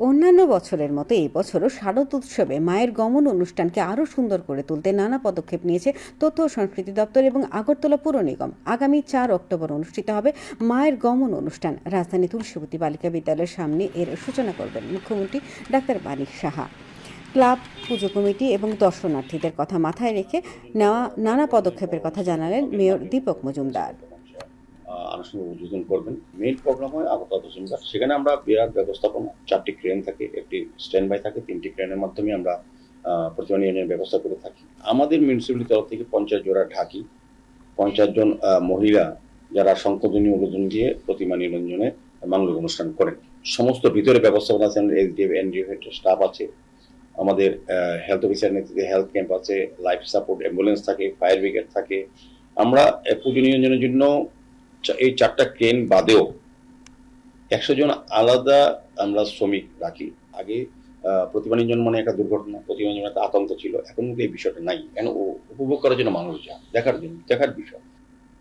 অন্যান্য বছরের মতো এই বছরও শারদ উৎসবে মায়ের গমন অনুষ্ঠানকে আরও সুন্দর করে তুলতে নানা পদক্ষেপ নিয়েছে তথ্য ও সংস্কৃতি দপ্তর এবং আগরতলা পুর নিগম। আগামী ৪ অক্টোবর অনুষ্ঠিত হবে মায়ের গমন অনুষ্ঠান। রাজধানী তুলসীবতী বালিকা বিদ্যালয়ের সামনে এর সূচনা করবেন মুখ্যমন্ত্রী ডাক্তার মানিক সাহা। ক্লাব, পুজো কমিটি এবং দর্শনার্থীদের কথা মাথায় রেখে নেওয়া নানা পদক্ষেপের কথা জানালেন মেয়র দীপক মজুমদার। আনুষ্ঠানিক উদ্বোধন করবেন। মেইন প্রোগ্রাম হয় আগরতলা দশমীঘাট। সেখানে আমরা বিরাট ব্যবস্থাপনা, 4টি ক্রেন থাকে, একটি স্ট্যান্ড বাই থাকে, 3টি ক্রেনের মাধ্যমে আমরা প্রতিমা নিরঞ্জনের ব্যবস্থা করে থাকি। আমাদের মিউনিসিপ্যালিটি তরফ থেকে 50 জোড়া ঢাকি, 50 জন মহিলা যারা শঙ্খধ্বনি উলুধ্বনি দিয়ে প্রতিমা নিরঞ্জনে মাঙ্গলিক অনুষ্ঠান করেন। সমস্ত ভিতরে ব্যবস্থাপনা আছে, এসডিএফ এনডিএফ স্টাফ আছে, আমাদের হেলথ অফিসার নেতৃত্বে হেলথ ক্যাম্প আছে, লাইফ সাপোর্ট অ্যাম্বুলেন্স থাকে, ফায়ার ব্রিগেড থাকে। আমরা পুজো নিরঞ্জনের জন্য এই 4টা ক্রেন বাদেও 100 জন আলাদা আমরা শ্রমিক রাখি। আগে প্রতিমা নিরঞ্জন মানে একটা দুর্ঘটনা, প্রতিমা নিরঞ্জন একটা আতঙ্ক ছিল। এখন কিন্তু এই বিষয়টা নাই। কেন? উপভোগ করার জন্য মানুষ যায়, দেখার বিষয়।